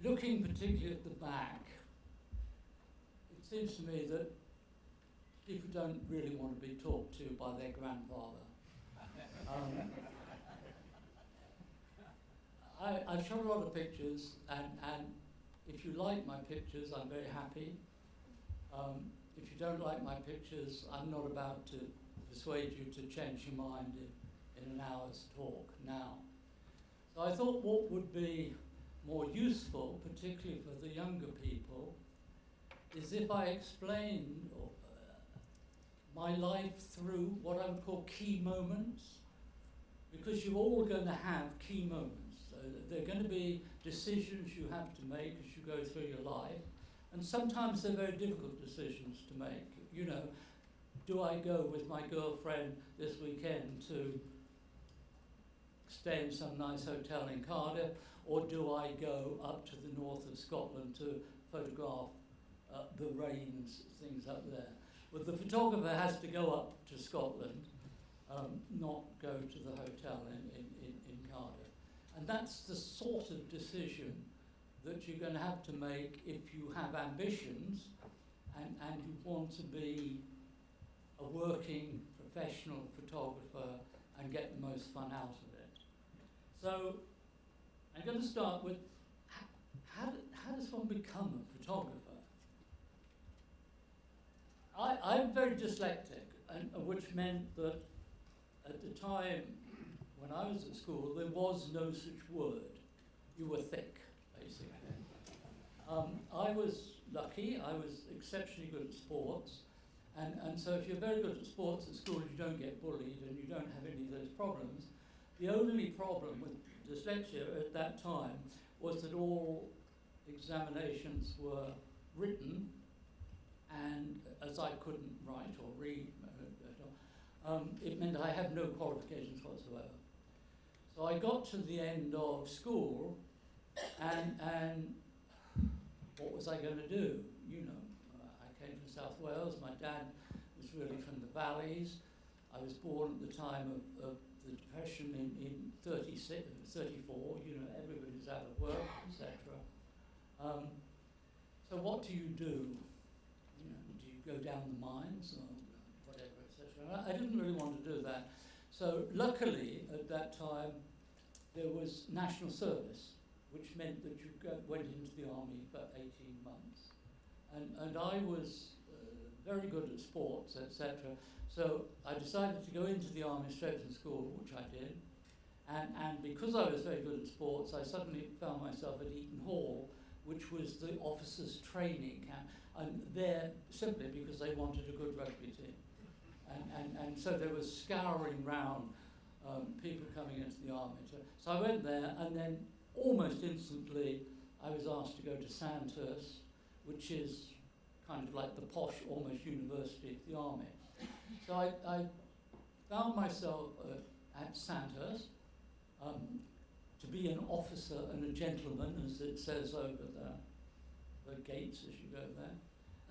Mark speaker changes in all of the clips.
Speaker 1: looking particularly at the back, it seems to me that people don't really want to be talked to by their grandfather. I've shot a lot of pictures, and if you like my pictures, I'm very happy. If you don't like my pictures, I'm not about to persuade you to change your mind in an hour's talk now. So I thought what would be more useful, particularly for the younger people, is if I explained my life through what I would call key moments, because you're all going to have key moments. So there are going to be decisions you have to make as you go through your life, and sometimes they're very difficult decisions to make. You know, do I go with my girlfriend this weekend to stay in some nice hotel in Cardiff, or do I go up to the north of Scotland to photograph the rains, things up there? Well, the photographer has to go up to Scotland, not go to the hotel in Cardiff. And that's the sort of decision that you're going to have to make if you have ambitions and you want to be a working professional photographer and get the most fun out of it. So I'm going to start with how does one become a photographer? I'm very dyslexic, which meant that at the time when I was at school, there was no such word. You were thick, basically. I was lucky. I was exceptionally good at sports. And so if you're very good at sports at school, you don't get bullied and you don't have any of those problems. The only problem with dyslexia at that time was that all examinations were written, and as I couldn't write or read, it meant I had no qualifications whatsoever. So I got to the end of school, and what was I going to do? You know, I came from South Wales. My dad was really from the valleys. I was born at the time of the Depression in 36, 34. You know, everybody's out of work, etc. So what do? You know, do you go down the mines or whatever, etc.? I didn't really want to do that. So luckily, at that time, there was national service, which meant that you went into the army for 18 months. And I was very good at sports, etc. So I decided to go into the army straight from school, which I did. And because I was very good at sports, I suddenly found myself at Eton Hall, which was the officers' training camp, and there simply because they wanted a good rugby team. And so there was scouring round people coming into the army. So I went there, and then almost instantly I was asked to go to Sandhurst, which is kind of like the posh, almost university of the army. So I found myself at Sandhurst to be an officer and a gentleman, as it says over the gates as you go there.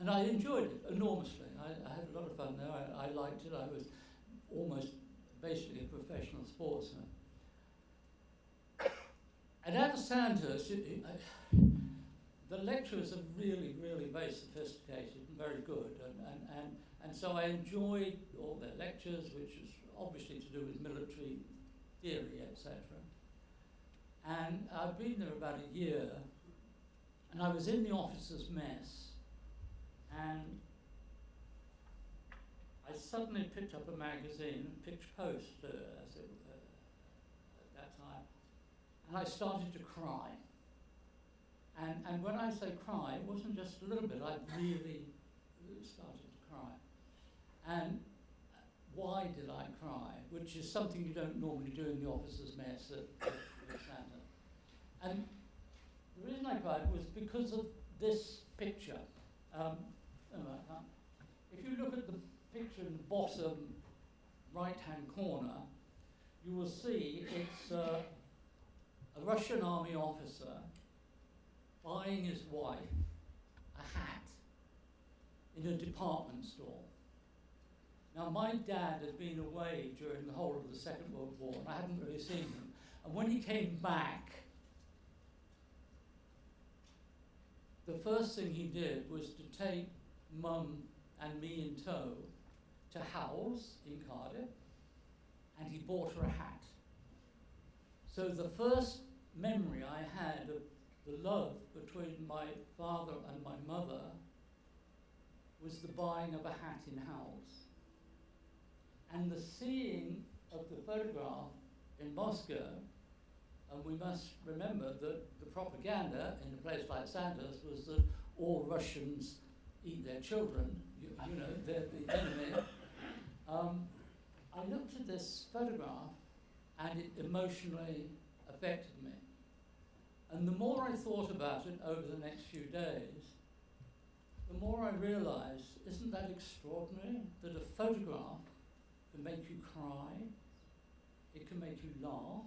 Speaker 1: And I enjoyed it enormously. I had a lot of fun there. I liked it. I was almost basically a professional sportsman. And at Sandhurst, the lecturers are really, really very sophisticated and very good. And so I enjoyed all their lectures, which was obviously to do with military theory, etc. And I'd been there about a year, and I was in the officers' mess, and I suddenly picked up a magazine, Picture Post, as it at that time, and I started to cry. And when I say cry, it wasn't just a little bit, I really started to cry. And why did I cry? Which is something you don't normally do in the officers' mess at Santa. And the reason I cried was because of this picture. If you look at the picture in the bottom right-hand corner, you will see it's a Russian army officer buying his wife a hat in a department store. Now, my dad had been away during the whole of the Second World War, and I hadn't really seen him. And when he came back the first thing he did was to take Mum and me in tow to Howells in Cardiff, and he bought her a hat. So the first memory I had of the love between my father and my mother was the buying of a hat in Howells. And the seeing of the photograph in Moscow, and we must remember that the propaganda in a place like Sandhurst was that all Russians eat their children, you know, they're the enemy. I looked at this photograph and it emotionally affected me. And the more I thought about it over the next few days, the more I realized, isn't that extraordinary, that a photograph can make you cry, it can make you laugh,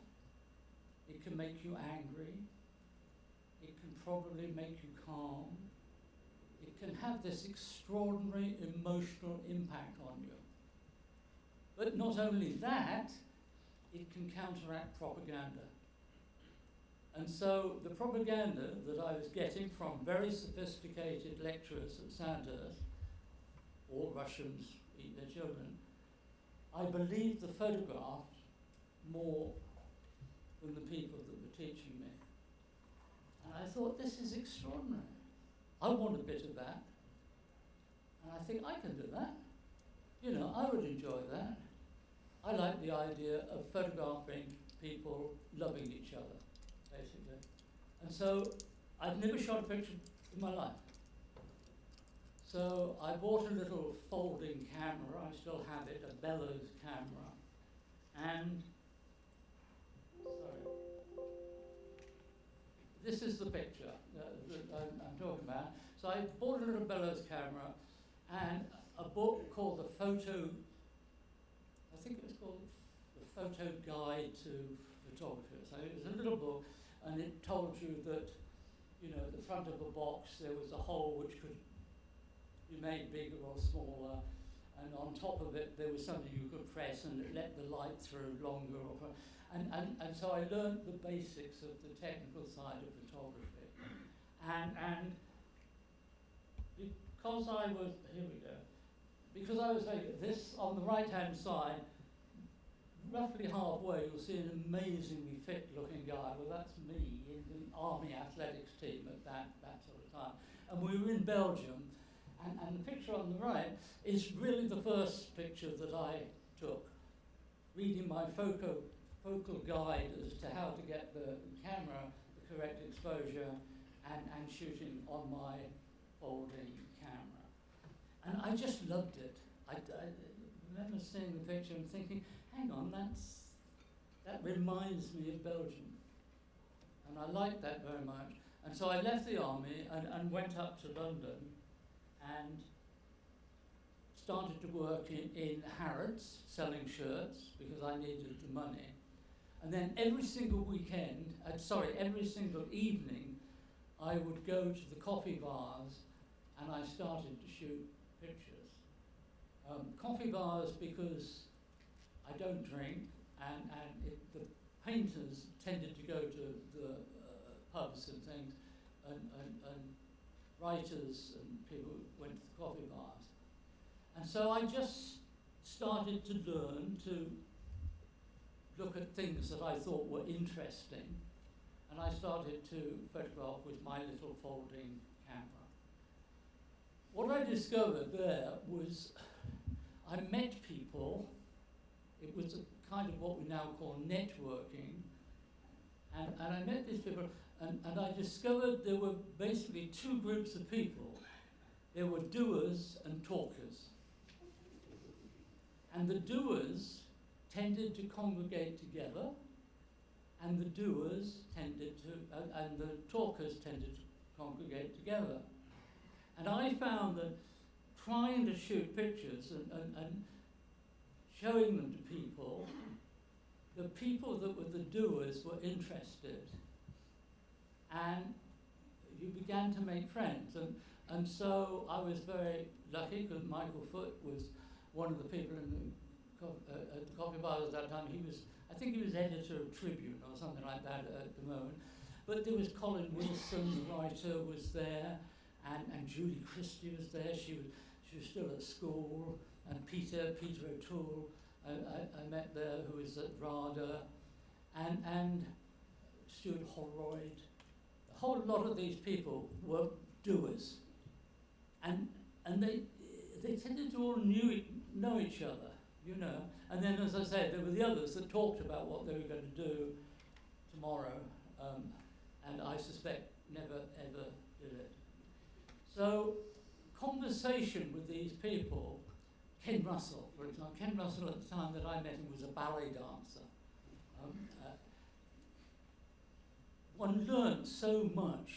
Speaker 1: it can make you angry, it can probably make you calm, it can have this extraordinary emotional impact on you. But not only that, it can counteract propaganda. And so the propaganda that I was getting from very sophisticated lecturers at Sandhurst, all Russians eat their children, I believed the photographs more than the people that were teaching me. And I thought, this is extraordinary. I want a bit of that. And I think I can do that. You know, I would enjoy that. I like the idea of photographing people loving each other, basically. And so I've never shot a picture in my life. So I bought a little folding camera, I still have it, a bellows camera. And, sorry, this is the picture that I'm talking about. So I bought a little bellows camera and a book called The Photo, I think it was called The Photo Guide to Photography. So it was a little book, and it told you that, you know, at the front of a box there was a hole which could be made bigger or smaller, and on top of it there was something you could press and it let the light through longer. And so I learned the basics of the technical side of photography. And because I was, here we go, because I was like this, on the right-hand side, roughly halfway, you'll see an amazingly fit-looking guy. Well, that's me in the Army athletics team at that sort of time. And we were in Belgium, and the picture on the right is really the first picture that I took, reading my focal guide as to how to get the camera the correct exposure and shooting on my folding camera. And I just loved it. I remember seeing the picture and thinking, hang on, that reminds me of Belgium. And I liked that very much. And so I left the army and went up to London and started to work in Harrods, selling shirts, because I needed the money. And then every single weekend, every single evening, I would go to the coffee bars and I started to shoot pictures. Coffee bars because I don't drink, and the painters tended to go to the pubs and things, and writers and people went to the coffee bars. And so I just started to learn to look at things that I thought were interesting, and I started to photograph with my little folding camera. What I discovered there was I met people. It was a kind of what we now call networking, and I met these people, and I discovered there were basically two groups of people. There were doers and talkers. And the doers tended to congregate together, and the doers tended to, and the talkers tended to congregate together. And I found that trying to shoot pictures and showing them to people, the people that were the doers were interested, and you began to make friends. And so I was very lucky because Michael Foote was one of the people in at the coffee bar at that time. I think he was editor of Tribune or something like that at the moment. But there was Colin Wilson, the writer, was there. and Julie Christie was there. She was still at school, and Peter O'Toole I met there, who is at RADA, and Stuart Holroyd. A whole lot of these people were doers, and they tended to all know each other, you know. And then, as I said, there were the others that talked about what they were going to do tomorrow, and I suspect never ever did it. So, conversation with these people. Ken Russell, for example. Ken Russell, at the time that I met him, was a ballet dancer. One learnt so much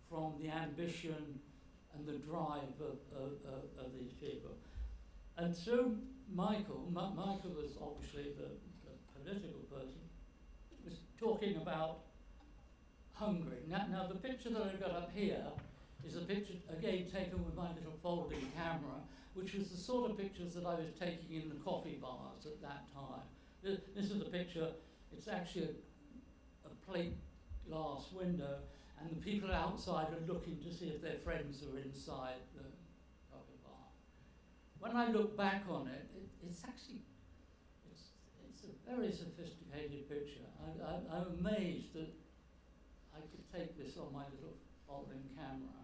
Speaker 1: from the ambition and the drive of these people. And so Michael was obviously the political person, was talking about Hungary. Now the picture that I've got up here is a picture, again, taken with my little folding camera, which was the sort of pictures that I was taking in the coffee bars at that time. This is a picture, it's actually a plate glass window, and the people outside are looking to see if their friends are inside the coffee bar. When I look back on it, it's actually, it's a very sophisticated picture. I'm amazed that I could take this on my little folding camera.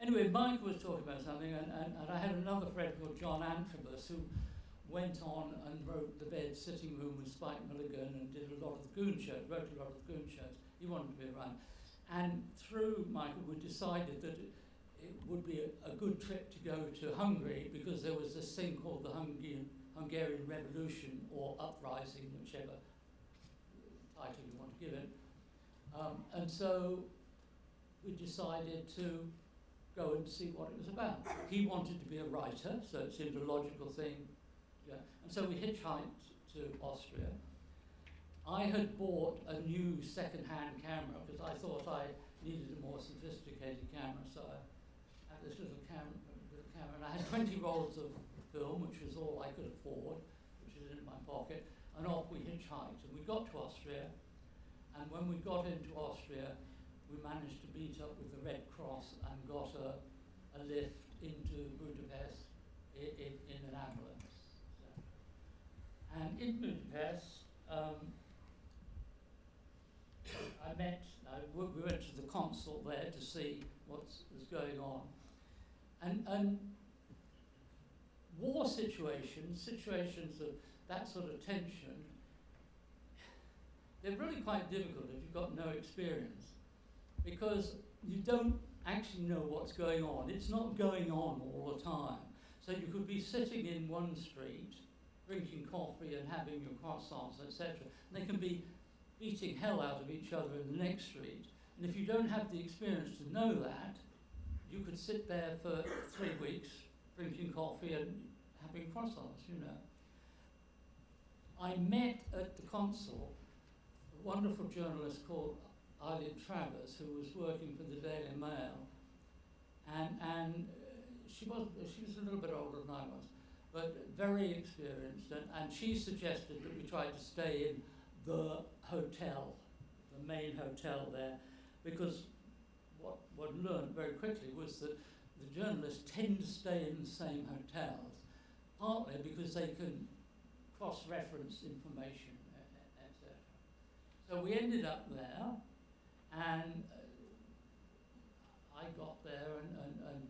Speaker 1: Anyway, Mike was talking about something, and I had another friend called John Antrobus who went on and wrote The Bed Sitting Room with Spike Milligan and did a lot of the Goon shows, wrote a lot of the Goon shows. He wanted to be around. And through Michael, we decided that it would be a good trip to go to Hungary, because there was this thing called the Hungarian Revolution, or Uprising, whichever title you want to give it. And so we decided to go and see what it was about. He wanted to be a writer, so it seemed a logical thing. Yeah. And so we hitchhiked to Austria. I had bought a new second-hand camera because I thought I needed a more sophisticated camera, so I had this little camera, and I had 20 rolls of film, which was all I could afford, which was in my pocket, and off we hitchhiked. And we got to Austria, and when we got into Austria, we managed to meet up with the Red Cross and got a lift into Budapest in an ambulance. So. And in Budapest, we went to the consul there to see what was going on. And war situations of that sort of tension, they're really quite difficult if you've got no experience, because you don't actually know what's going on. It's not going on all the time. So you could be sitting in one street, drinking coffee and having your croissants, etc. And they can be beating hell out of each other in the next street. And if you don't have the experience to know that, you could sit there for 3 weeks, drinking coffee and having croissants, you know. I met at the consul a wonderful journalist called Eileen Travers, who was working for the Daily Mail, and she was a little bit older than I was, but very experienced, and she suggested that we try to stay in the hotel, the main hotel there, because what one learned very quickly was that the journalists tend to stay in the same hotels, partly because they can cross-reference information, etc. So we ended up there, and I got there, and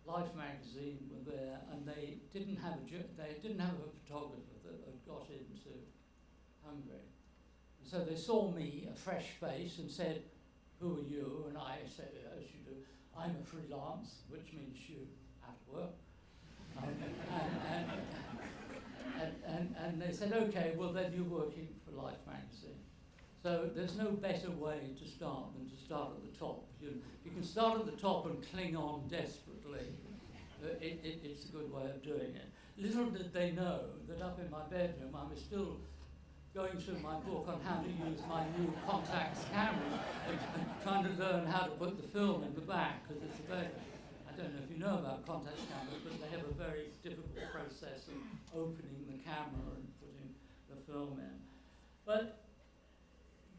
Speaker 1: Life magazine were there, and they didn't have a photographer that had got into Hungary. And so they saw me, a fresh face, and said, "Who are you?" And I said, as you do, "I'm a freelance," which means you at work. And they said, "Okay, well then you're working for Life magazine." So there's no better way to start than to start at the top. You can start at the top and cling on desperately. It's a good way of doing it. Little did they know that up in my bedroom I was still going through my book on how to use my new Contax camera and trying to learn how to put the film in the back, because it's a very, I don't know if you know about Contax cameras, but they have a very difficult process of opening the camera and putting the film in. But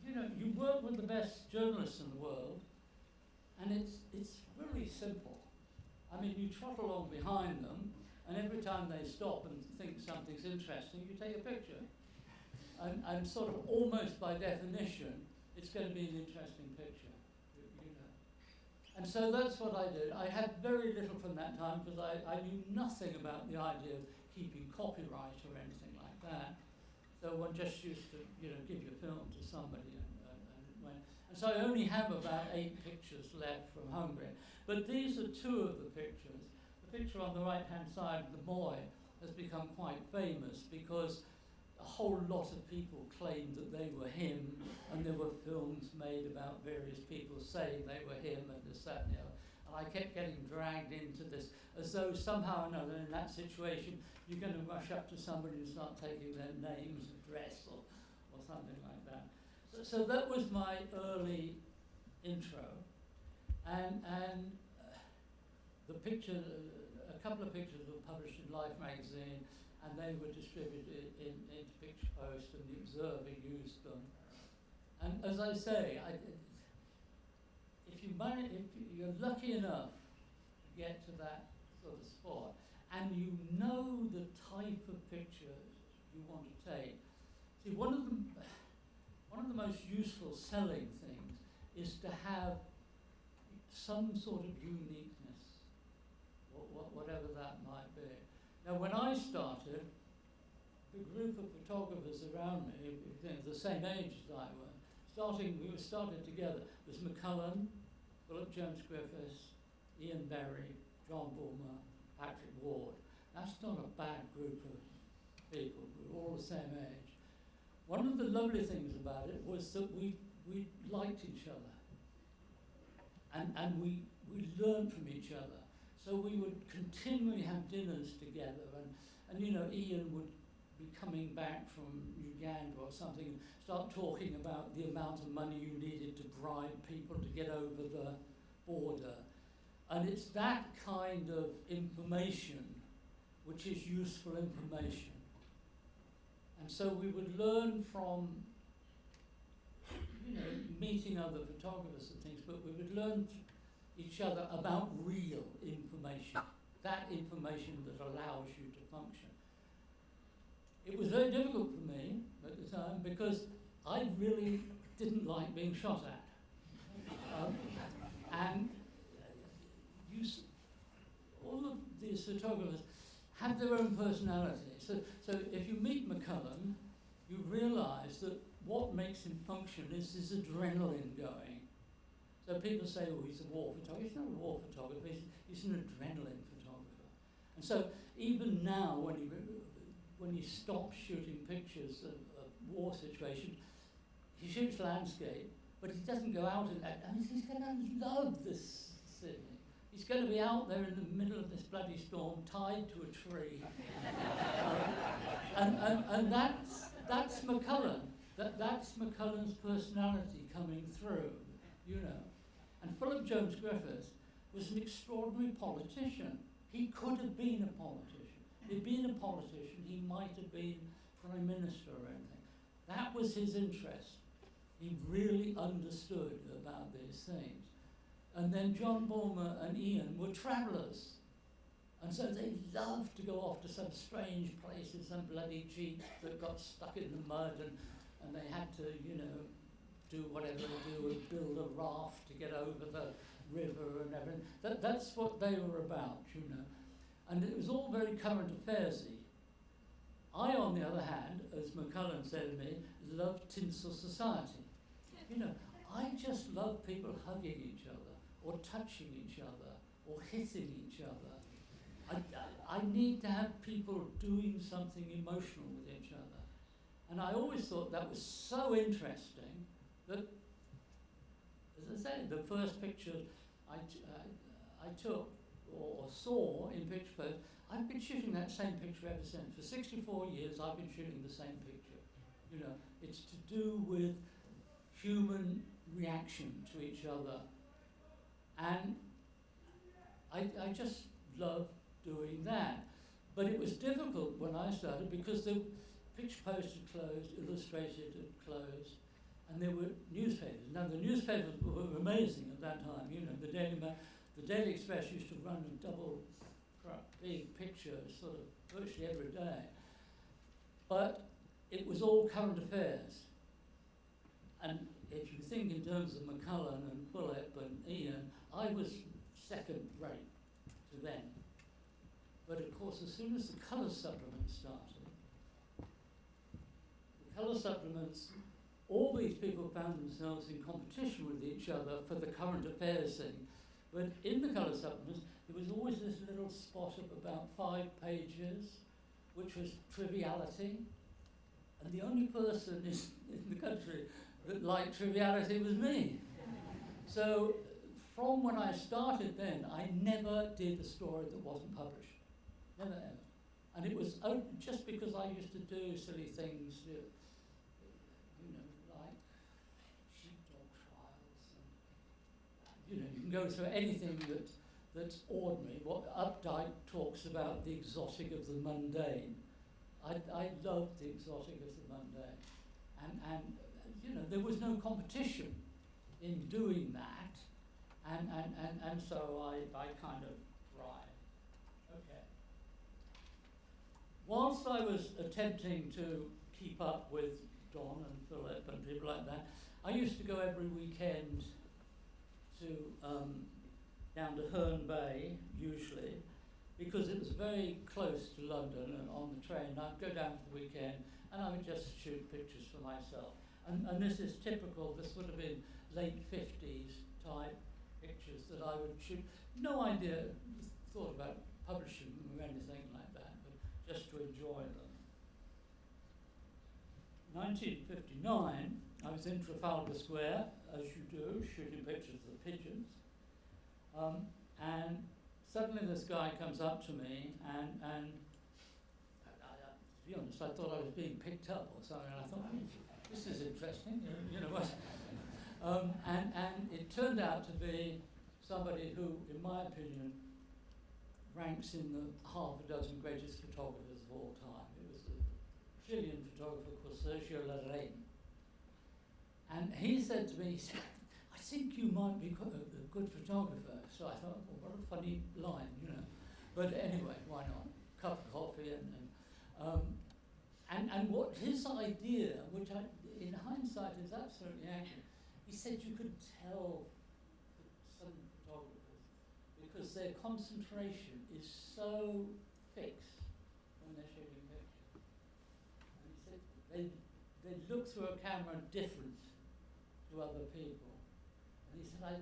Speaker 1: you know, you work with the best journalists in the world, And it's really simple. I mean, you trot along behind them, and every time they stop and think something's interesting, you take a picture. And sort of almost by definition, it's going to be an interesting picture, you know. And so that's what I did. I had very little from that time because I knew nothing about the idea of keeping copyright or anything like that. So one just used to, you know, give your film to somebody and it went. And so I only have about 8 pictures left from Hungary. But these are 2 of the pictures. The picture on the right-hand side, the boy, has become quite famous because a whole lot of people claimed that they were him, and there were films made about various people saying they were him and this, that, and the other. And I kept getting dragged into this, as though somehow or another in that situation you're going to rush up to somebody and start taking their names, address, or something like that. So that was my early intro, and the picture, a couple of pictures were published in Life magazine, and they were distributed into Picture Post, and the Observer used them. And as I say, if you're lucky enough to get to that sort of spot, and you know the type of picture you want to take. See, one of the most useful selling things is to have some sort of uniqueness, whatever that might be. Now, when I started, the group of photographers around me, the same age as I were, we were started together. It was McCullen, Philip James Griffiths, Ian Berry, John Bulmer, Patrick Ward. That's not a bad group of people. We were all the same age. One of the lovely things about it was that we liked each other. And we learned from each other. So we would continually have dinners together, and you know, Ian would be coming back from Uganda or something and start talking about the amount of money you needed to bribe people to get over the border. And it's that kind of information which is useful information. And so we would learn from, you know, meeting other photographers and things, but we would learn each other about real information, that information that allows you to function. It was very difficult for me at the time because I really didn't like being shot at. And all of these photographers have their own personality. So if you meet McCullen, you realise that what makes him function is his adrenaline going. So people say, oh, he's a war photographer. He's not a war photographer, he's an adrenaline photographer. And so even now, when he stops shooting pictures of war situations, he shoots landscape, but he doesn't go out in that. I mean, he's going to love this city. He's going to be out there in the middle of this bloody storm, tied to a tree. And that's McCullen. That's McCullen's personality coming through, you know. And Philip Jones Griffiths was an extraordinary politician. He could have been a politician. If he'd been a politician, he might have been Prime Minister or anything. That was his interest. He really understood about these things. And then John Bulmer and Ian were travellers. And so they loved to go off to some strange places, some bloody jeep that got stuck in the mud, and they had to, you know, do whatever they do and build a raft to get over the river and everything. That's what they were about, you know. And it was all very current affairs-y. I, on the other hand, as McCullen said to me, love tinsel society. You know, I just love people hugging each other, or touching each other, or hitting each other. I need to have people doing something emotional with each other. And I always thought that was so interesting that, as I say, the first picture I took or saw in Picture Post, I've been shooting that same picture ever since. For 64 years, I've been shooting the same picture. You know, it's to do with human reaction to each other. And I just love doing that. But it was difficult when I started because the Picture Post had closed, Illustrated had closed, And there were newspapers. Now the newspapers were amazing at that time. You know, the Daily Express used to run a double big picture sort of virtually every day. But it was all current affairs. And if you think in terms of McCullen and Philip and Ian, I was second rate to them. But of course, as soon as the colour supplements started, the colour supplements, all these people found themselves in competition with each other for the current affairs thing. But in the colour supplements, there was always this little spot of about 5 pages, which was triviality. And the only person in the country that liked triviality was me. So from when I started then, I never did a story that wasn't published. Never, ever. And it was just because I used to do silly things, you know, like sheepdog trials. And, you know, you can go through anything that's ordinary. What Updike talks about, the exotic of the mundane. I loved the exotic of the mundane. And you know, there was no competition in doing that. And so I kind of thrived. Okay. Whilst I was attempting to keep up with Don and Philip and people like that, I used to go every weekend to down to Hurn Bay, usually, because it was very close to London, and on the train I'd go down for the weekend and I would just shoot pictures for myself. And this is typical, this would have been late 50s type pictures that I would shoot. No idea, thought about publishing them or anything like that, but just to enjoy them. 1959, I was in Trafalgar Square, as you do, shooting pictures of the pigeons. And suddenly this guy comes up to me and to be honest, I thought I was being picked up or something. And I thought, this is interesting, you know what? And it turned out to be somebody who, in my opinion, ranks in the half a dozen greatest photographers of all time. It was a Chilean photographer called Sergio Larraín. And he said to me, he said, I think you might be quite a good photographer. So I thought, well, what a funny line, you know. But anyway, why not? Cup of coffee and what his idea, which in hindsight is absolutely accurate, he said you could tell some photographers because their concentration is so fixed when they're shooting pictures. And he said they look through a camera different to other people. And he said, I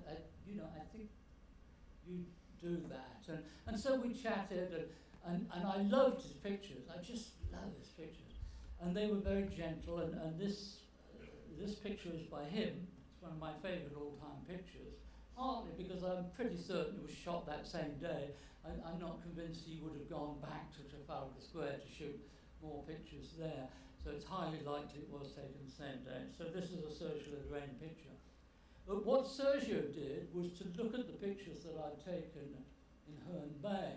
Speaker 1: think you do that. And so we chatted, and I loved his pictures. I just loved his pictures. And they were very gentle, and this picture is by him. It's one of my favourite all-time pictures, partly because I'm pretty certain it was shot that same day. I'm not convinced he would have gone back to Trafalgar Square to shoot more pictures there. So it's highly likely it was taken the same day. So this is a Sergio Larraín picture. But what Sergio did was to look at the pictures that I'd taken in Hurn Bay,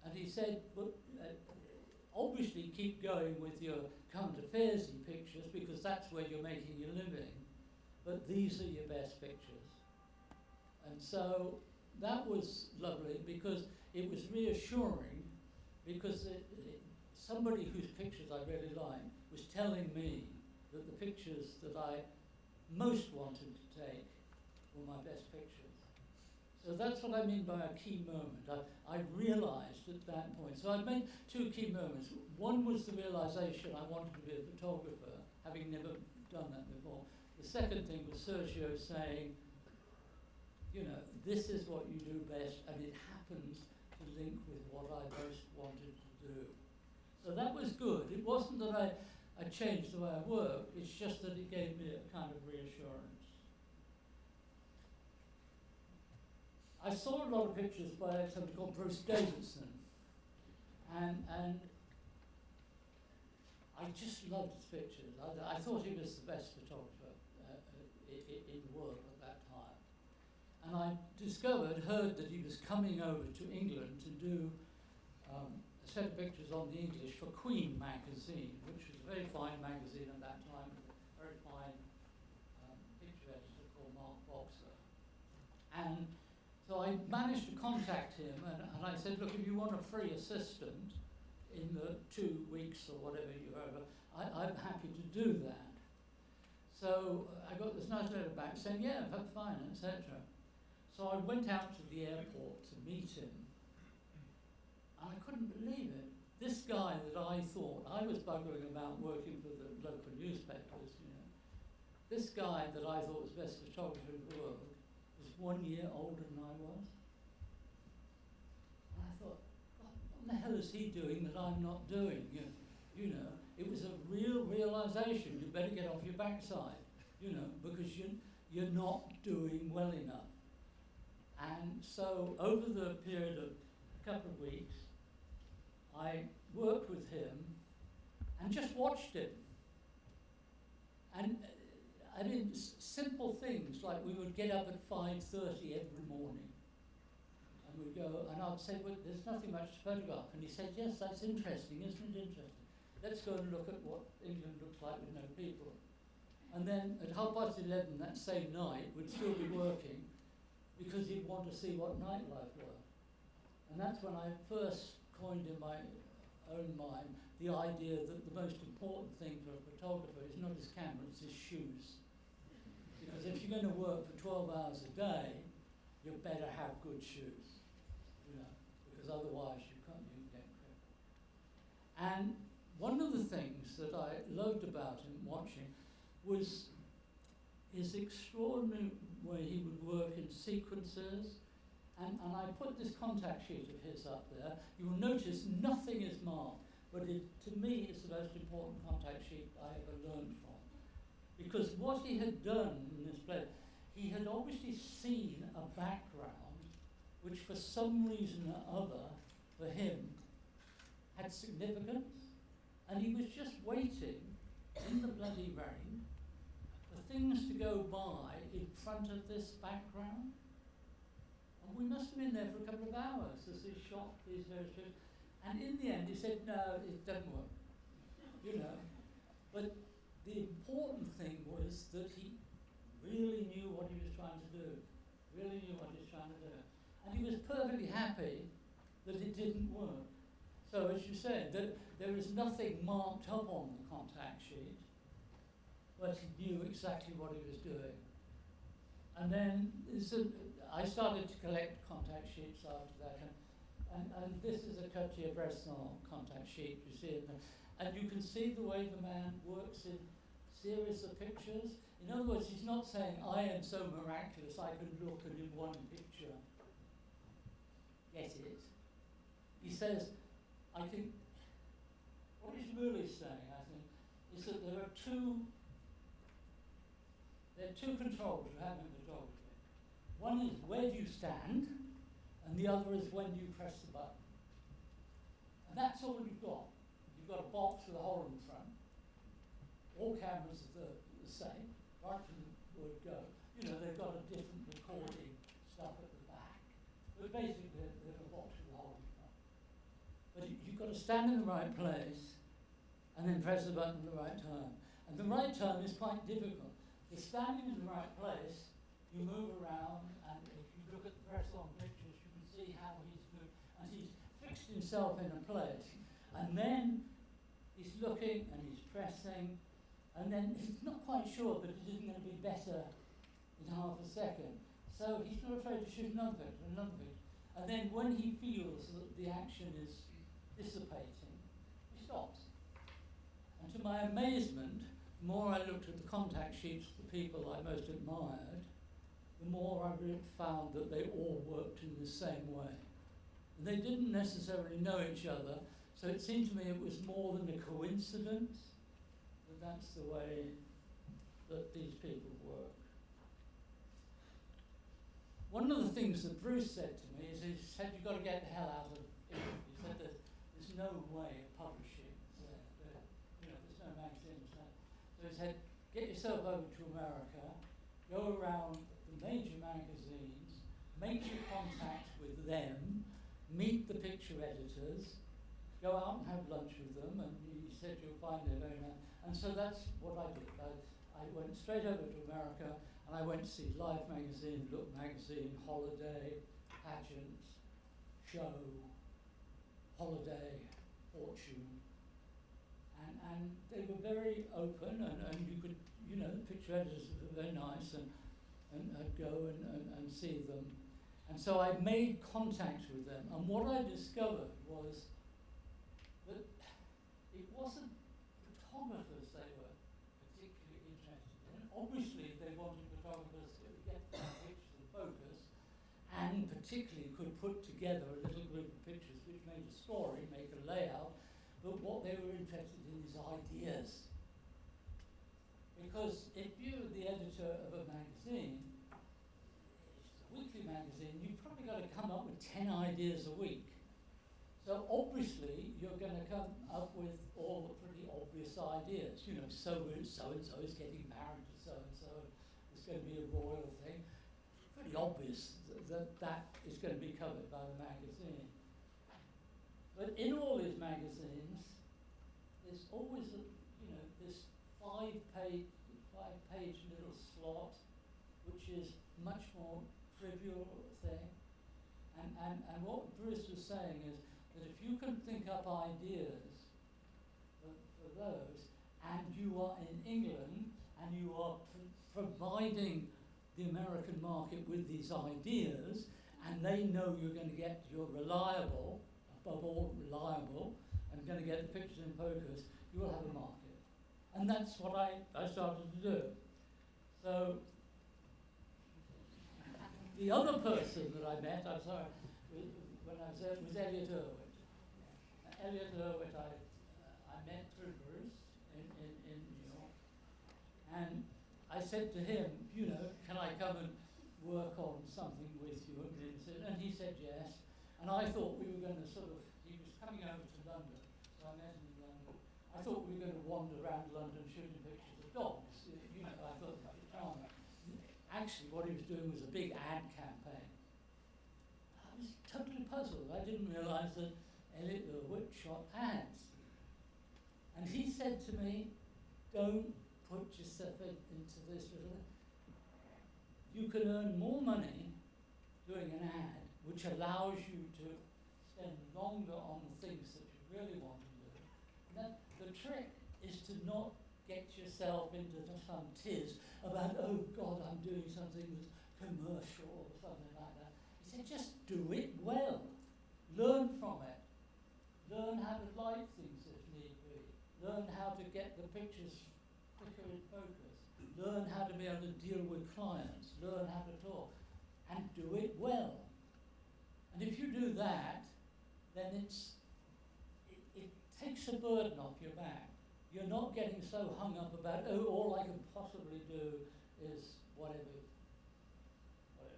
Speaker 1: and he said, well, obviously keep going with your current affairs-y pictures because that's where you're making your living, but these are your best pictures. And so that was lovely because it was reassuring, because somebody whose pictures I really liked was telling me that the pictures that I most wanted to take were my best pictures. So that's what I mean by a key moment. I realised at that point. So I made 2 key moments. One was the realisation I wanted to be a photographer, having never done that before. The second thing was Sergio saying, you know, this is what you do best, and it happens to link with what I most wanted to do. So that was good. It wasn't that I changed the way I work, it's just that it gave me a kind of reassurance. I saw a lot of pictures by somebody called Bruce Davidson, and I just loved his pictures. I thought he was the best photographer in the world at that time. And I heard that he was coming over to England to do a set of pictures on the English for Queen magazine, which was a very fine magazine at that time, very fine And so I managed to contact him, and I said, look, if you want a free assistant in the 2 weeks or whatever you're over, I'm happy to do that. So I got this nice letter back saying, yeah, fine, etc. So I went out to the airport to meet him, and I couldn't believe it. This guy that I thought, I was buggering about working for the local newspapers, you know. This guy that I thought was the best photographer in the world was 1 year older than I was. And I thought, God, what the hell is he doing that I'm not doing? You know, it was a real realization. You better get off your backside, you know, because you're not doing well enough. And so over the period of a couple of weeks, I worked with him and just watched him. And I mean, simple things like we would get up at 5:30 every morning, and we'd go, and I'd say, well, there's nothing much to photograph. And he said, yes, that's interesting, isn't it interesting? Let's go and look at what England looks like with no people. And then at 11:30 that same night, we'd still be working because he'd want to see what nightlife was. And that's when I first coined in my own mind the idea that the most important thing for a photographer is not his camera, it's his shoes. Because if you're going to work for 12 hours a day, you better have good shoes, you know, because otherwise you can get crippled. And one of the things that I loved about him watching was his extraordinary way he would work in sequences. And I put this contact sheet of his up there. You will notice nothing is marked, but to me it's the most important contact sheet I ever learned from. Because what he had done in this play, he had obviously seen a background which for some reason or other, for him, had significance. And he was just waiting in the bloody rain for things to go by in front of this background. We must have been there for a couple of hours as he shot these various pictures. And in the end, he said, no, it doesn't work. You know. But the important thing was that he really knew what he was trying to do. Really knew what he was trying to do. And he was perfectly happy that it didn't work. So as you said, there is nothing marked up on the contact sheet, but he knew exactly what he was doing. And then I started to collect contact sheets after that, and this is a Cartier-Bresson contact sheet, you see it, and you can see the way the man works in series of pictures. In other words, he's not saying, I am so miraculous, I can look and in one picture get it. He says, I think, what he's really saying, I think, is that there are two controls you have in photography. One is where do you stand, and the other is when you press the button. And that's all you've got. You've got a box with a hole in the front. All cameras are the same, right from the word go. You know, they've got a different recording stuff at the back. But basically, there's a box with a hole in the front. But you've got to stand in the right place, and then press the button at the right time. And the right time is quite difficult. If you're standing in the right place, you move around, and if you look at the press-on pictures, you can see how he's moved. And he's fixed himself in a place. And then he's looking, and he's pressing, and then he's not quite sure, but it isn't going to be better in half a second. So he's not afraid to shoot another picture, And then when he feels that the action is dissipating, he stops. And to my amazement, the more I looked at the contact sheets of the people I most admired, the more I really found that they all worked in the same way. And they didn't necessarily know each other, so it seemed to me it was more than a coincidence that that's the way that these people work. One of the things that Bruce said to me is he said, you've got to get the hell out of England. He said that there's no way of publishing there. You know, there's no magazines there. So he said, get yourself over to America, go around the major magazines, make your contacts with them, meet the picture editors, go out and have lunch with them, and he said you'll find it very nice. And so that's what I did. I went straight over to America, and I went to see Life magazine, Look magazine, Holiday, Pageant, Show, Holiday, Fortune, and they were very open, and you could, you know, the picture editors were very nice, and I'd go and see them. And so I made contact with them, and what I discovered was that it wasn't photographers they were particularly interested in. Obviously, they wanted photographers to get their pictures in focus, and particularly could put together a little group of pictures which made a story, make a layout, but what they were interested in is ideas. Because if you're the editor of a magazine, it's a weekly magazine, you've probably got to come up with 10 ideas a week. So obviously, you're going to come up with all the pretty obvious ideas. You know, so-and-so is getting married to so-and-so, it's going to be a royal thing. It's pretty obvious that is going to be covered by the magazine. But in all these magazines, there's always this five-page little slot, which is much more trivial thing. And what Rhys was saying is that if you can think up ideas for those, and you are in England, and you are providing the American market with these ideas, and they know you're going to get, you're reliable, above all reliable, and going to get the pictures in focus, you will have a market. And that's what I started to do. So the other person that I met, I'm sorry, when I was there, was Elliot Erwitt. Elliot Erwitt I met through Bruce in New York. And I said to him, you know, can I come and work on something with you? And he said yes. And I thought we were going to he was coming over to London, so I met him in London. I thought we were going to wander around London shooting pictures of dogs. You know, I thought that was charming. Actually, what he was doing was a big ad campaign. I was totally puzzled. I didn't realise that Elliot Erwitt shot ads. And he said to me, don't put yourself into this. You can earn more money doing an ad, which allows you to spend longer on the things that you really want to do. And the trick is to not get yourself into some tiz about, oh God, I'm doing something that's commercial or something like that. He said, just do it well. Learn from it. Learn how to light things if need be. Learn how to get the pictures quicker in focus. Learn how to be able to deal with clients. Learn how to talk. And do it well. And if you do that, then it takes a burden off your back. You're not getting so hung up about, oh, all I can possibly do is whatever it is.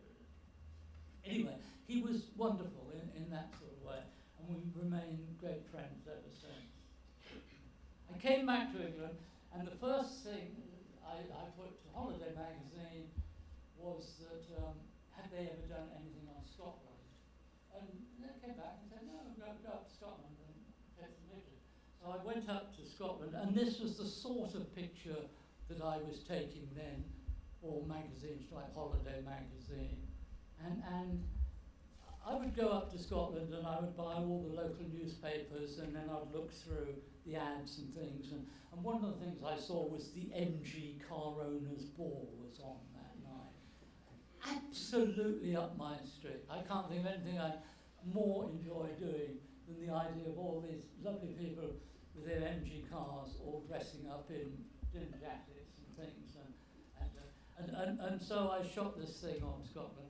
Speaker 1: Anyway, he was wonderful in that sort of way, and we've remained great friends ever since. I came back to England, and the first thing I put to Holiday magazine was that had they ever done anything on Scotland? And they came back and said, no, go up to Scotland and take some pictures. So I went up to Scotland, and this was the sort of picture that I was taking then for magazines like Holiday magazine. And I would go up to Scotland and I would buy all the local newspapers, and then I'd look through the ads and things. And one of the things I saw was the MG Car Owners Ball was on that night. Absolutely up my street. I can't think of anything I more enjoy doing than the idea of all these lovely people with their MG cars all dressing up in dinner jackets and things. And so I shot this thing on Scotland.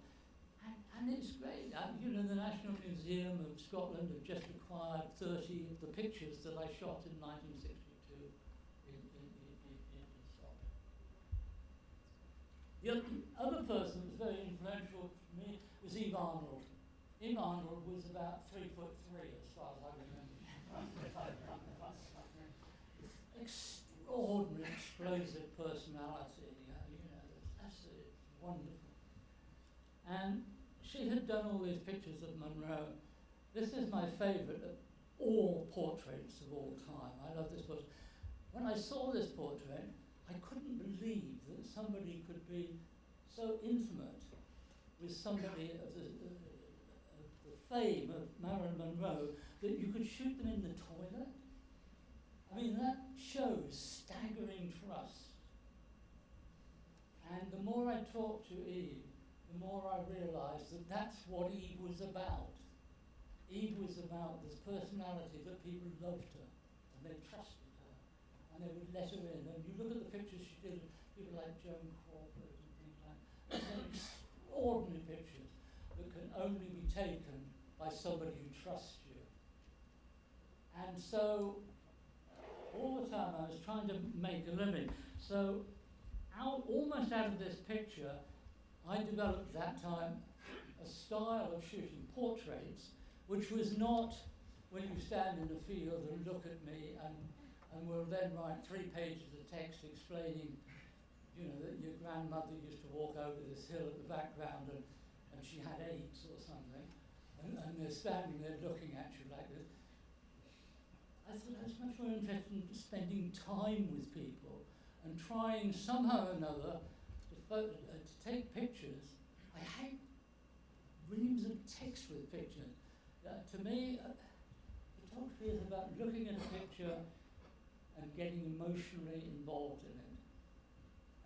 Speaker 1: And it's great. You know, the National Museum of Scotland have just acquired 30 of the pictures that I shot in 1962 in Scotland. The other person who was very influential for me was Eve Arnold. Eve Arnold was about 3'3" as far as I remember. Extraordinary, explosive personality. You know, it's absolutely wonderful. And she had done all these pictures of Monroe. This is my favourite of all portraits of all time. I love this portrait. When I saw this portrait, I couldn't believe that somebody could be so intimate with somebody of the fame of Marilyn Monroe that you could shoot them in the toilet. I mean, that shows staggering trust. And the more I talked to Eve, the more I realised that that's what Eve was about. Eve was about this personality that people loved her, and they trusted her, and they would let her in. And you look at the pictures she did of people like Joan Crawford and things like that. They're extraordinary pictures that can only be taken by somebody who trusts you. And so, all the time I was trying to make a living. So, almost out of this picture, I developed at that time a style of shooting portraits, which was not when you stand in the field and look at me and will then write 3 pages of text explaining, you know, that your grandmother used to walk over this hill at the background and she had AIDS or something, and they're standing there looking at you like this. I thought I was much more interested in spending time with people and trying somehow or another to take pictures. I hate reams of text with pictures. To me, photography is about looking at a picture and getting emotionally involved in it.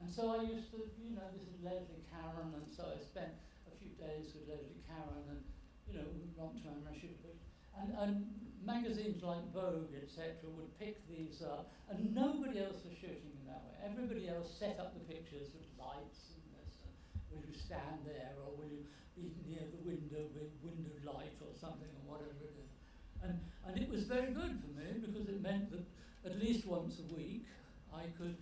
Speaker 1: And so I used to, you know, this is Leslie Caron, and so I spent a few days with Leslie Caron, and, you know, long time I shoot a picture. And magazines like Vogue, etc., would pick these up, and nobody else was shooting in that way. Everybody else set up the pictures with lights and this, and will you stand there, or will you be near the window with window light or something, or whatever it is. And it was very good for me, because it meant that at least once a week I could,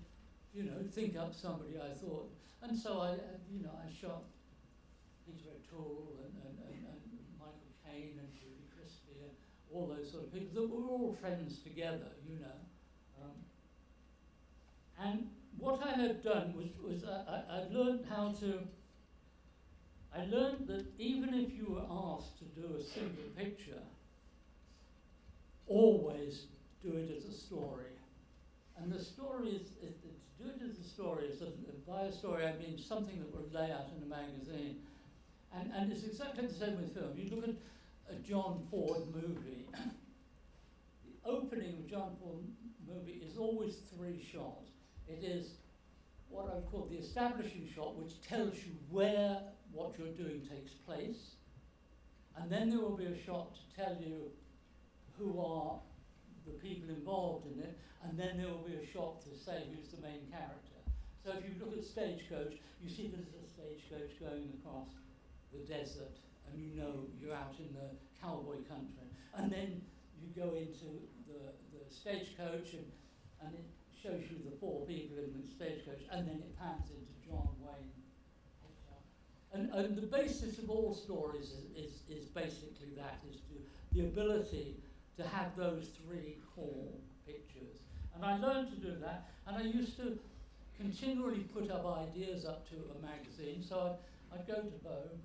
Speaker 1: you know, think up somebody I thought. And so I shot Peter O'Toole and Michael Caine and Judy Christie and all those sort of people that were all friends together, you know. And what I had done was I learned how to. I learned that even if you were asked to do a single picture, always do it as a story. And the story is to do it as a story, by a story I mean something that will lay out in a magazine. And it's exactly the same with film. You look at a John Ford movie, the opening of a John Ford movie is always 3 shots. It is what I would call the establishing shot, which tells you where what you're doing takes place. And then there will be a shot to tell you who are the people involved in it, and then there will be a shot to say who's the main character. So if you look at Stagecoach, you see there's a stagecoach going across the desert, and you know you're out in the cowboy country. And then you go into the stagecoach, and it shows you the 4 people in the stagecoach, and then it pans into John Wayne. And the basis of all stories is basically that, is the ability to have those 3 core pictures. And I learned to do that, and I used to continually put up ideas up to a magazine. So I'd go to Vogue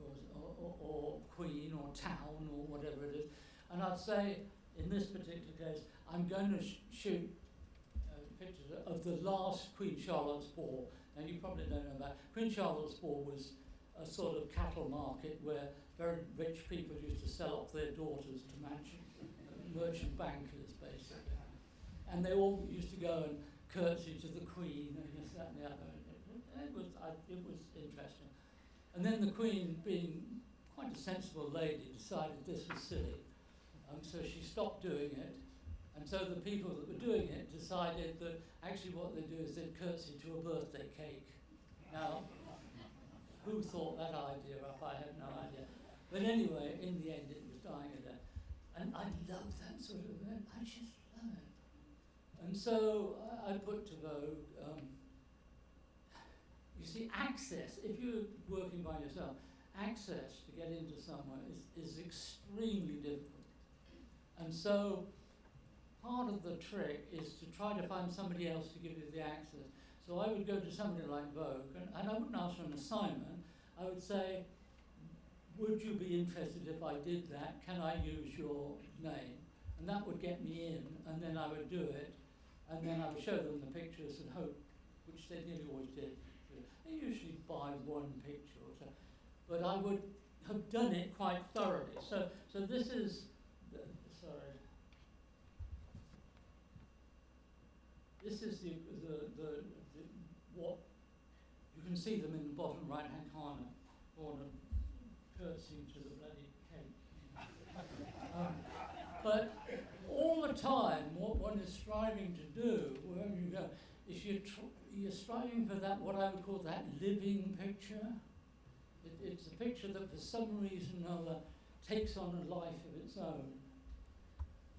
Speaker 1: or Queen or Town or whatever it is, and I'd say, in this particular case, I'm going to shoot pictures of the last Queen Charlotte's Ball. Now you probably don't know that. Queen Charlotte's Ball was a sort of cattle market where very rich people used to sell off their daughters to merchant bankers, basically. And they all used to go and curtsy to the Queen and this, that, and the other. It was interesting. And then the Queen, being quite a sensible lady, decided this was silly. So she stopped doing it. And so the people that were doing it decided that actually what they do is they'd curtsy to a birthday cake. Now, who thought that idea up? I have no idea. But anyway, in the end, it was dying a death. And I love that sort of event. I just love it. And so I put to Vogue, you see, access, if you're working by yourself, access to get into somewhere is extremely difficult. And so part of the trick is to try to find somebody else to give you the access. So I would go to somebody like Vogue, and I wouldn't ask for an assignment. I would say, would you be interested if I did that? Can I use your name? And that would get me in, and then I would do it, and then I would show them the pictures and hope which they nearly always did. They usually buy one picture or so, but I would have done it quite thoroughly. So this is, this is the what you can see them in the bottom right-hand corner, curtsying to the bloody cake. But all the time, what one is striving to do, wherever you go, is you're striving for that, what I would call that living picture. It's a picture that for some reason or other takes on a life of its own.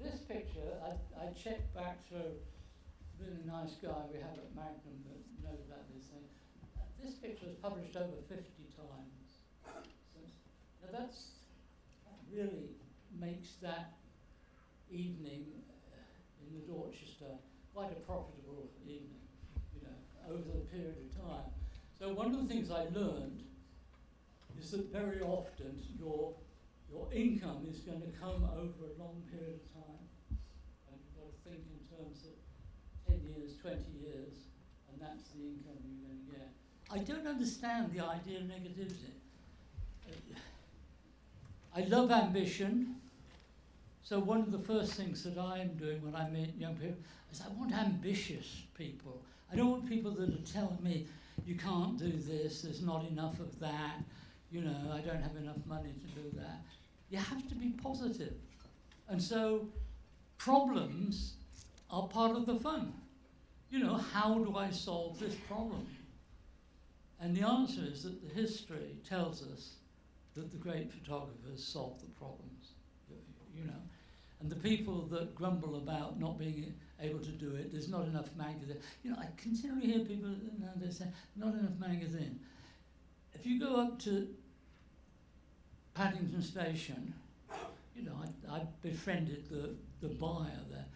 Speaker 1: This picture, I checked back through, really nice guy we have at Magnum that knows about this thing. This picture was published over 50 times. Now that really makes that evening in the Dorchester quite a profitable evening, over the period of time. So one of the things I learned is that very often your income is going to come over a long period of time. And you've got to think in terms of 10 years, 20 years, and that's the income you're going to get. I don't understand the idea of negativity. I love ambition. So one of the first things that I'm doing when I meet young people is I want ambitious people. I don't want people that are telling me, you can't do this, there's not enough of that, I don't have enough money to do that. You have to be positive. And so problems are part of the fun. How do I solve this problem? And the answer is that the history tells us that the great photographers solved the problems, And the people that grumble about not being able to do it, there's not enough magazine. I continually hear people they say, not enough magazine. If you go up to Paddington Station, I befriended the buyer there.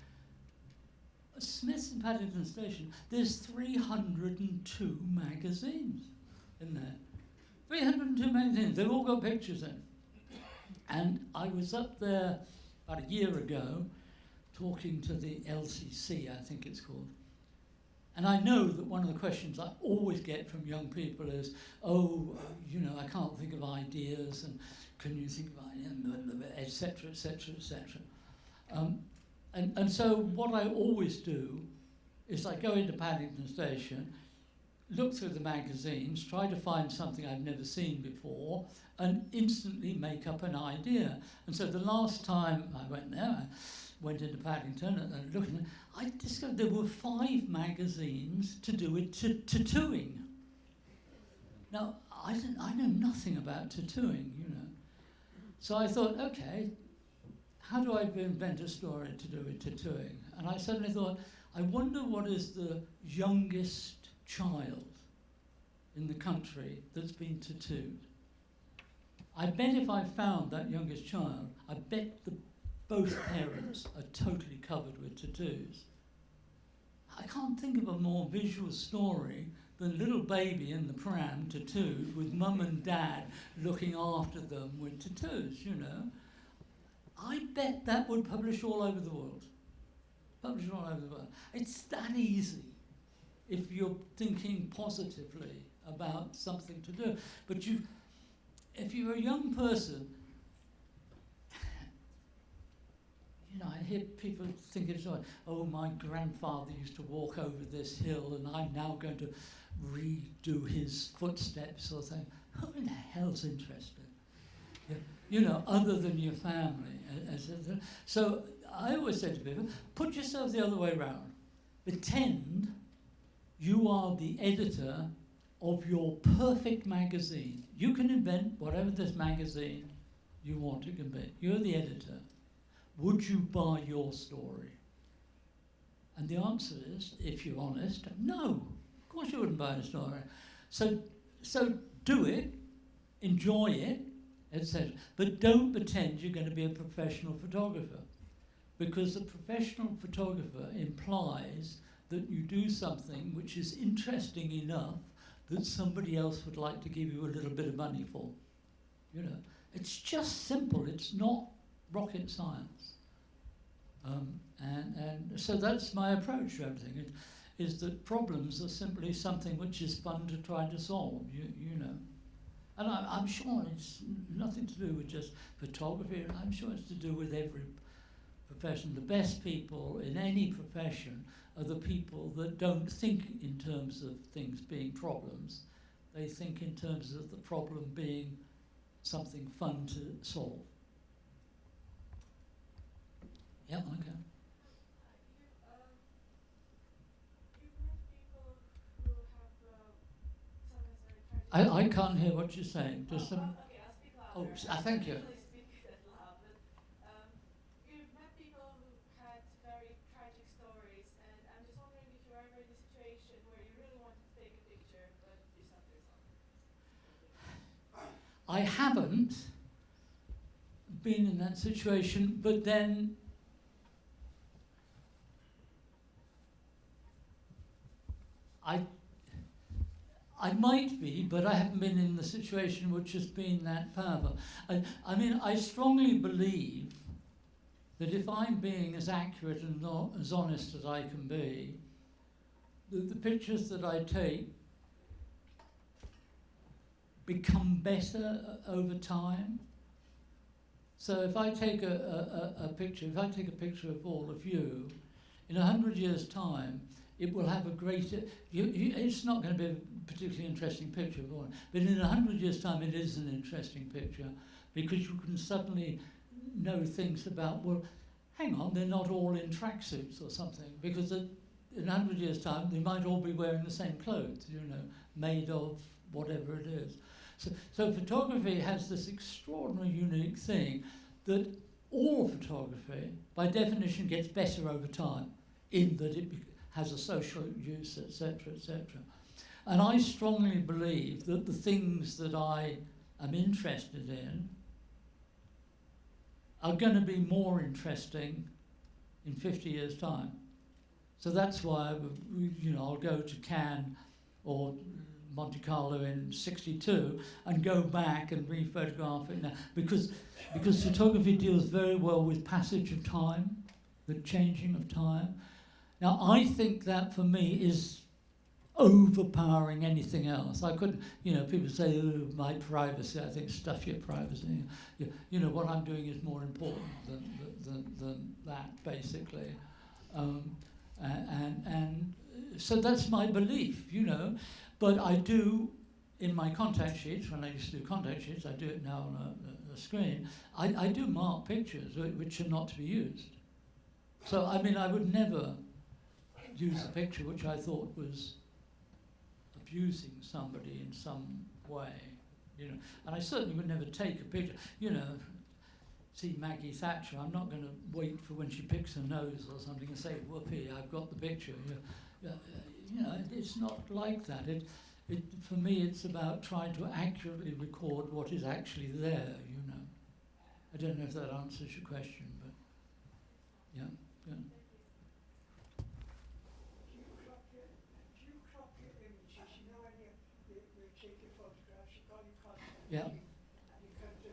Speaker 1: Smith's in Paddington Station, there's 302 magazines in there. 302 magazines, they've all got pictures in. And I was up there about a year ago talking to the LCC, I think it's called. And I know that one of the questions I always get from young people is, I can't think of ideas, and can you think of ideas, et cetera, et cetera, et cetera. And so what I always do is I go into Paddington Station, look through the magazines, try to find something I've never seen before, and instantly make up an idea. And so the last time I went there, I went into Paddington and looked, and I discovered there were 5 magazines to do with tattooing. Now, I know nothing about tattooing, So I thought, okay, how do I invent a story to do with tattooing? And I suddenly thought, I wonder what is the youngest child in the country that's been tattooed. I bet if I found that youngest child, I bet both parents are totally covered with tattoos. I can't think of a more visual story than little baby in the pram tattooed with mum and dad looking after them with tattoos, I bet that would publish all over the world. Publish all over the world. It's that easy if you're thinking positively about something to do. But if you're a young person, I hear people thinking, oh, my grandfather used to walk over this hill and I'm now going to redo his footsteps or something. Who in the hell's interested? Other than your family. So I always say to people, put yourself the other way around. Pretend you are the editor of your perfect magazine. You can invent whatever this magazine you want it can be. You're the editor. Would you buy your story? And the answer is, if you're honest, no. Of course you wouldn't buy the story. So do it, enjoy it, etc. But don't pretend you're going to be a professional photographer, because a professional photographer implies that you do something which is interesting enough that somebody else would like to give you a little bit of money for. It's just simple. It's not rocket science. And so that's my approach to everything. is that problems are simply something which is fun to try to solve, you know. And I'm sure it's nothing to do with just photography, I'm sure it's to do with every profession. The best people in any profession are the people that don't think in terms of things being problems. They think in terms of the problem being something fun to solve. Yeah, okay. I can't hear what you're saying. Just some.
Speaker 2: Okay, I'll speak louder.
Speaker 1: Oh, thank you.
Speaker 2: Speak that loud, but you've met people who had very tragic stories, and I'm just wondering if you're ever in a situation where you really wanted to take a picture, but you stopped yourself.
Speaker 1: I haven't been in that situation, but then I might be, but I haven't been in the situation which has been that powerful. I mean, I strongly believe that if I'm being as accurate and not as honest as I can be, the pictures that I take become better over time. So if I take a picture of all of you, in 100 years' time, it will have a greater. It's not going to be a particularly interesting picture, but in 100 years' time, it is an interesting picture because you can suddenly know things about. Well, hang on, they're not all in tracksuits or something because in 100 years' time, they might all be wearing the same clothes, you know, made of whatever it is. So photography has this extraordinary, unique thing that all photography, by definition, gets better over time, in that it has a social use, etc., etc. And I strongly believe that the things that I am interested in are going to be more interesting in 50 years' time. So that's why, I'll go to Cannes or Monte Carlo in '62 and go back and re-photograph it now because photography deals very well with passage of time, the changing of time. Now I think that for me is overpowering anything else. I couldn't, people say, oh, my privacy, I think stuff your privacy. What I'm doing is more important than that, basically. And so that's my belief, But I do, in my contact sheets, when I used to do contact sheets, I do it now on a screen, I do mark pictures which are not to be used. So, I mean, I would never use a picture which I thought was abusing somebody in some way, And I certainly would never take a picture, see Maggie Thatcher, I'm not going to wait for when she picks her nose or something and say, whoopee, I've got the picture. It's not like that. For me, it's about trying to accurately record what is actually there, I don't know if that answers your question, but yeah.
Speaker 3: Do you crop your images? When you take your photographs, you call it content.
Speaker 1: Yeah.
Speaker 3: And you can do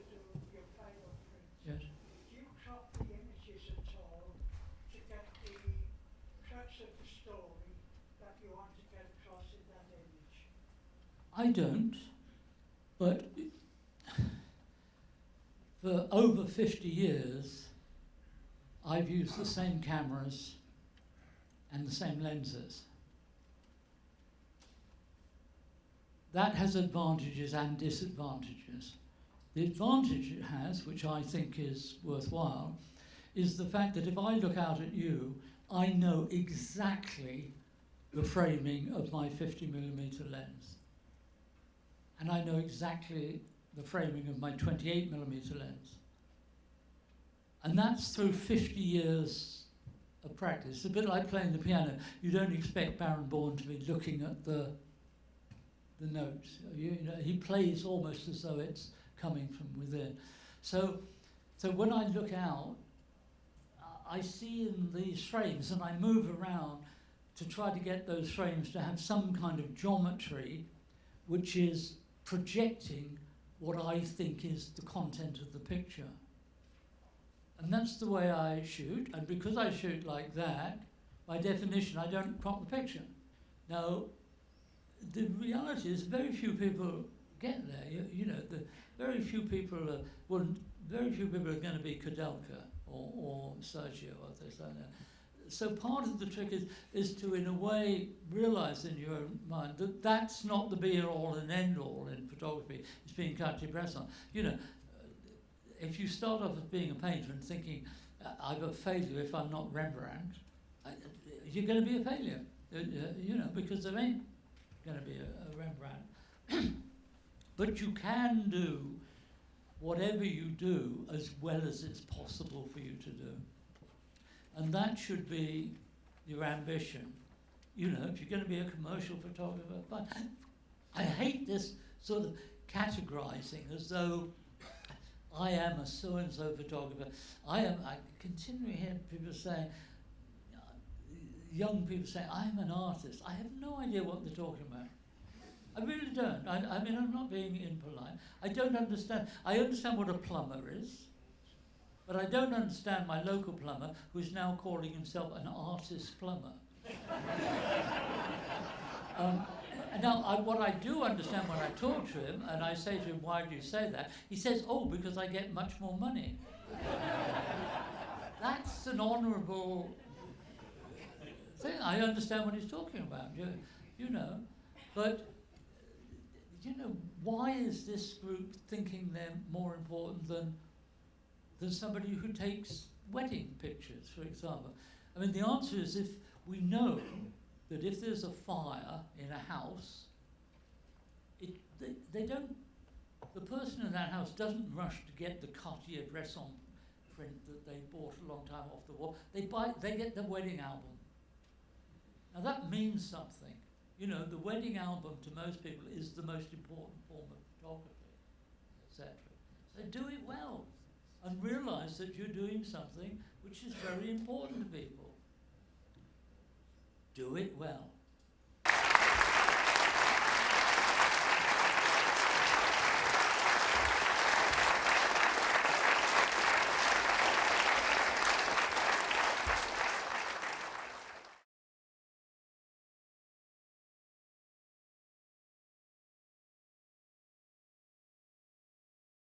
Speaker 3: your final prints.
Speaker 1: Yes.
Speaker 3: Do you crop the images at all to get the crux of the story that you want to get across in that image?
Speaker 1: I don't, but for over 50 years, I've used the same cameras and the same lenses. That has advantages and disadvantages. The advantage it has, which I think is worthwhile, is the fact that if I look out at you, I know exactly the framing of my 50mm lens. And I know exactly the framing of my 28mm lens. And that's through 50 years of practice. It's a bit like playing the piano. You don't expect Baron Bourne to be looking at the notes. He plays almost as though it's coming from within. So when I look out, I see in these frames, and I move around to try to get those frames to have some kind of geometry which is projecting what I think is the content of the picture. And that's the way I shoot, and because I shoot like that, by definition, I don't crop the picture. Now, the reality is very few people get there. You know, very few people are going to be Kudelka or Sergio or things like that. So part of the trick is to, in a way, realise in your own mind that that's not the be-all and end-all in photography. It's being Cartier-Bresson. You know, if you start off as being a painter and thinking, I'm a failure if I'm not Rembrandt, you're going to be a failure. You know, because there ain't going to be a Rembrandt. But you can do whatever you do as well as it's possible for you to do. And that should be your ambition. You know, if you're going to be a commercial photographer, but I hate this sort of categorizing as though I am a so-and-so photographer. I continually hear people saying, young people say, I'm an artist. I have no idea what they're talking about. I really don't. I mean, I'm not being impolite. I don't understand. I understand what a plumber is. But I don't understand my local plumber who's now calling himself an artist plumber. Now, what I do understand when I talk to him, and I say to him, why do you say that? He says, oh, because I get much more money. That's an honourable thing. I understand what he's talking about, you know. But, you know, why is this group thinking they're more important than somebody who takes wedding pictures, for example? I mean, the answer is if we know that if there's a fire in a house, the person in that house doesn't rush to get the Cartier-Bresson print that they bought a long time off the wall. They get the wedding album. Now that means something. You know, the wedding album to most people is the most important form of photography, etc. So do it well. And realise that you're doing something which is very important to people. Do it well.